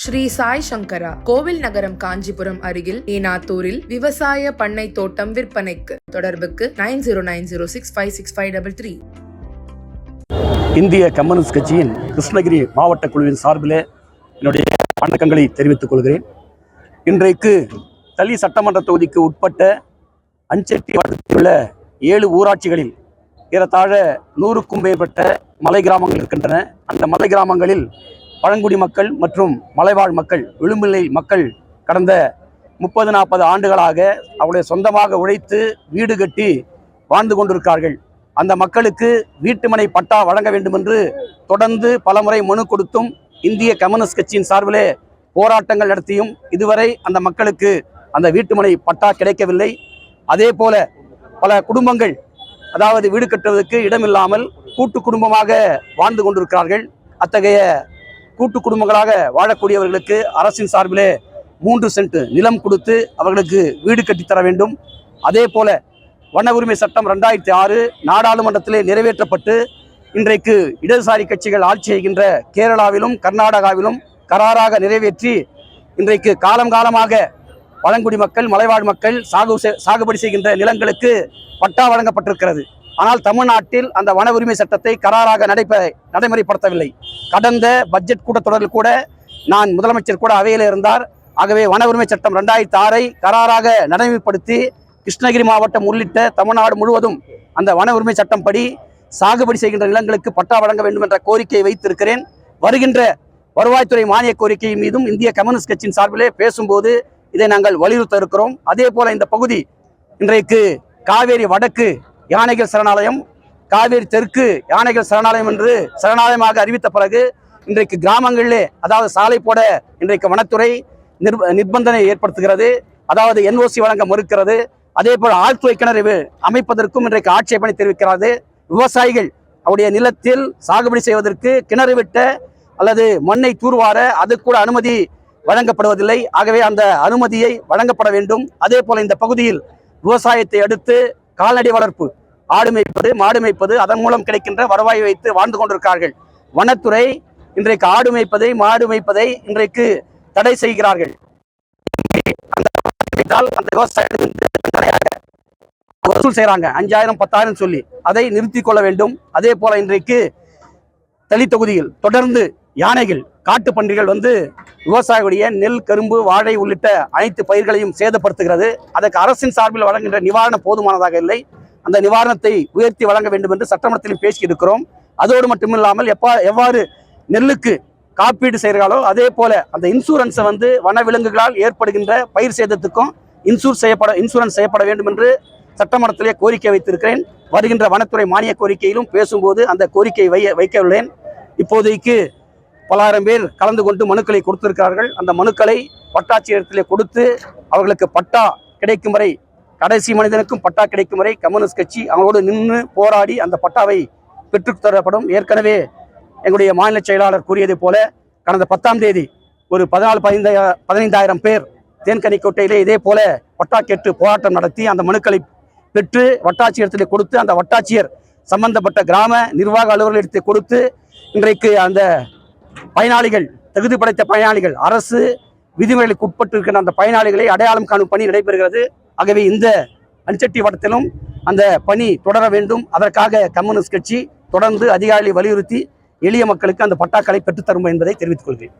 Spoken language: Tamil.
ஸ்ரீ சாய் சங்கரா கோவில் நகரம் காஞ்சிபுரம் அருகில் ஏனாத்தூரில் விவசாய பண்ணை தோட்டம் விற்பனைக்கு. தொடர்புக்கு 9090656533. இந்திய கம்யூனிஸ்ட் கட்சியின் கிருஷ்ணகிரி மாவட்ட குழுவின் சார்பில் என்னுடைய வணக்கங்களை தெரிவித்துக் கொள்கிறேன். இன்றைக்கு தளி சட்டமன்ற தொகுதிக்கு உட்பட்ட அஞ்செட்டி வட்டத்தில் உள்ள 7 ஊராட்சிகளில் ஏறத்தாழ 100க்கும் மேற்பட்ட மலை கிராமங்கள் இருக்கின்றன. அந்த மலை கிராமங்களில் பழங்குடி மக்கள் மற்றும் மலைவாழ் மக்கள், விளிம்புநிலை மக்கள் கடந்த 30-40 ஆண்டுகளாக அவருடைய சொந்தமாக உழைத்து வீடு கட்டி வாழ்ந்து கொண்டிருக்கிறார்கள். அந்த மக்களுக்கு வீட்டுமனை பட்டா வழங்க வேண்டும் என்று தொடர்ந்து பலமுறை மனு கொடுத்தும் இந்திய கம்யூனிஸ்ட் கட்சியின் சார்பிலே போராட்டங்கள் நடத்தியும் இதுவரை அந்த மக்களுக்கு அந்த வீட்டுமனை பட்டா கிடைக்கவில்லை. அதே போல பல குடும்பங்கள் அதாவது வீடு கட்டுவதற்கு இடமில்லாமல் கூட்டு குடும்பமாக வாழ்ந்து கொண்டிருக்கிறார்கள். அத்தகைய கூட்டு குடும்பங்களாக வாழக்கூடியவர்களுக்கு அரசின் சார்பிலே 3 சென்ட் நிலம் கொடுத்து அவர்களுக்கு வீடு கட்டித்தர வேண்டும். அதே போல வன உரிமை சட்டம் 2006 நாடாளுமன்றத்திலே நிறைவேற்றப்பட்டு இன்றைக்கு இடதுசாரி கட்சிகள் ஆட்சி செய்கின்ற கேரளாவிலும் கர்நாடகாவிலும் கராராக நிறைவேற்றி இன்றைக்கு காலமாக பழங்குடி மக்கள், மலைவாழ் மக்கள் சாகுபடி செய்கின்ற நிலங்களுக்கு பட்டா வழங்கப்பட்டிருக்கிறது. ஆனால் தமிழ்நாட்டில் அந்த வன உரிமை சட்டத்தை கராராக நடைமுறைப்படுத்தவில்லை. கடந்த பட்ஜெட் கூட்டத்தொடரில் கூட நான் முதலமைச்சர் கூட அவையில் இருந்தார். ஆகவே வன உரிமை சட்டம் 2006 கராராக நடைமுறைப்படுத்தி கிருஷ்ணகிரி மாவட்டம் உள்ளிட்ட தமிழ்நாடு முழுவதும் அந்த வன உரிமை சட்டம் படி சாகுபடி செய்கின்ற நிலங்களுக்கு பட்டா வழங்க வேண்டும் என்ற கோரிக்கையை வைத்திருக்கிறேன். வருகின்ற வருவாய்த்துறை மானிய கோரிக்கை மீதும் இந்திய கம்யூனிஸ்ட் கட்சியின் சார்பிலே பேசும்போது இதை நாங்கள் வலியுறுத்த இருக்கிறோம். அதே போல இந்த பகுதி இன்றைக்கு காவேரி வடக்கு யானைகள் சரணாலயம், காவேரி தெற்கு யானைகள் சரணாலயம் என்று சரணாலயமாக அறிவித்த பிறகு இன்றைக்கு கிராமங்களிலே அதாவது சாலை போட இன்றைக்கு வனத்துறை நிர்பந்தனை ஏற்படுத்துகிறது. அதாவது NOC வழங்க மறுக்கிறது. அதே போல ஆழ்துளை கிணறு அமைப்பதற்கும் இன்றைக்கு ஆட்சேபனை தெரிவிக்கிறது. விவசாயிகள் அவருடைய நிலத்தில் சாகுபடி செய்வதற்கு கிணறு வெட்ட அல்லது மண்ணை தூர்வார அது கூட அனுமதி வழங்கப்படுவதில்லை. ஆகவே அந்த அனுமதியை வழங்கப்பட வேண்டும். அதே போல இந்த பகுதியில் விவசாயத்தை அடுத்து கால்நடை வளர்ப்பு, ஆடு மேய்ப்பது, மாடு மேய்ப்பது, அதன் மூலம் கிடைக்கின்ற வருவாயை வைத்து வாழ்ந்து கொண்டிருக்கிறார்கள். வனத்துறை இன்றைக்கு ஆடு மேய்ப்பதை, மாடு மேய்ப்பதை இன்றைக்கு தடை செய்கிறார்கள். அந்த வசூல் செய்யறாங்க 5000-10,000 சொல்லி, அதை நிறுத்தி கொள்ள வேண்டும். அதே போல இன்றைக்கு தளி தொகுதியில் தொடர்ந்து யானைகள், காட்டு பன்றிகள் விவசாயிகளுடைய நெல், கரும்பு, வாழை உள்ளிட்ட அனைத்து பயிர்களையும் சேதப்படுத்துகிறது. அதற்கு அரசின் சார்பில் வழங்குகின்ற நிவாரணம் போதுமானதாக இல்லை. அந்த நிவாரணத்தை உயர்த்தி வழங்க வேண்டும் என்று சட்டமன்றத்தில் பேசி இருக்கிறோம். அதோடு மட்டுமில்லாமல் எவ்வாறு நெல்லுக்கு காப்பீடு செய்கிறார்களோ அதே போல அந்த இன்சூரன்ஸை வனவிலங்குகளால் ஏற்படுகின்ற பயிர் சேதத்துக்கும் இன்சூரன்ஸ் செய்யப்பட வேண்டும் என்று சட்டமன்றத்திலே கோரிக்கை வைத்திருக்கிறேன். வருகின்ற வனத்துறை மானிய கோரிக்கையிலும் பேசும்போது அந்த கோரிக்கையை வைக்க உள்ளேன். இப்போதைக்கு பலாயிரம் பேர் கலந்து கொண்டு மனுக்களை கொடுத்திருக்கிறார்கள். அந்த மனுக்களை வட்டாட்சியரிடத்திலே கொடுத்து அவர்களுக்கு பட்டா கிடைக்கும் வரை, கடைசி மனிதனுக்கும் பட்டா கிடைக்கும் வரை கம்யூனிஸ்ட் கட்சி அவங்களோடு நின்று போராடி அந்த பட்டாவை பெற்றுத்தரப்படும். ஏற்கனவே எங்களுடைய மாநில செயலாளர் கூறியது போல கடந்த 10ஆம் தேதி ஒரு 14-15,000 பேர் தேன்கனிக்கோட்டையிலே இதே போல பட்டா கேட்டு போராட்டம் நடத்தி அந்த மனுக்களை பெற்று வட்டாட்சியரிடத்திலே கொடுத்து அந்த வட்டாட்சியர் சம்பந்தப்பட்ட கிராம நிர்வாக அலுவலர்களிடத்தை கொடுத்து இன்றைக்கு அந்த பயனாளிகள், தகுதி படைத்த பயனாளிகள், அரசு விதிமுறைகளுக்கு உட்பட்டு இருக்கின்ற அந்த பயனாளிகளை அடையாளம் காணும் பணி நடைபெறுகிறது. ஆகவே இந்த அஞ்செட்டி வட்டத்திலும் அந்த பணி தொடர வேண்டும். அதற்காக கம்யூனிஸ்ட் கட்சி தொடர்ந்து அதிகாரிகளை வலியுறுத்தி எளிய மக்களுக்கு அந்த பட்டாக்களை பெற்றுத்தரும் என்பதை தெரிவித்துக் கொள்கிறேன்.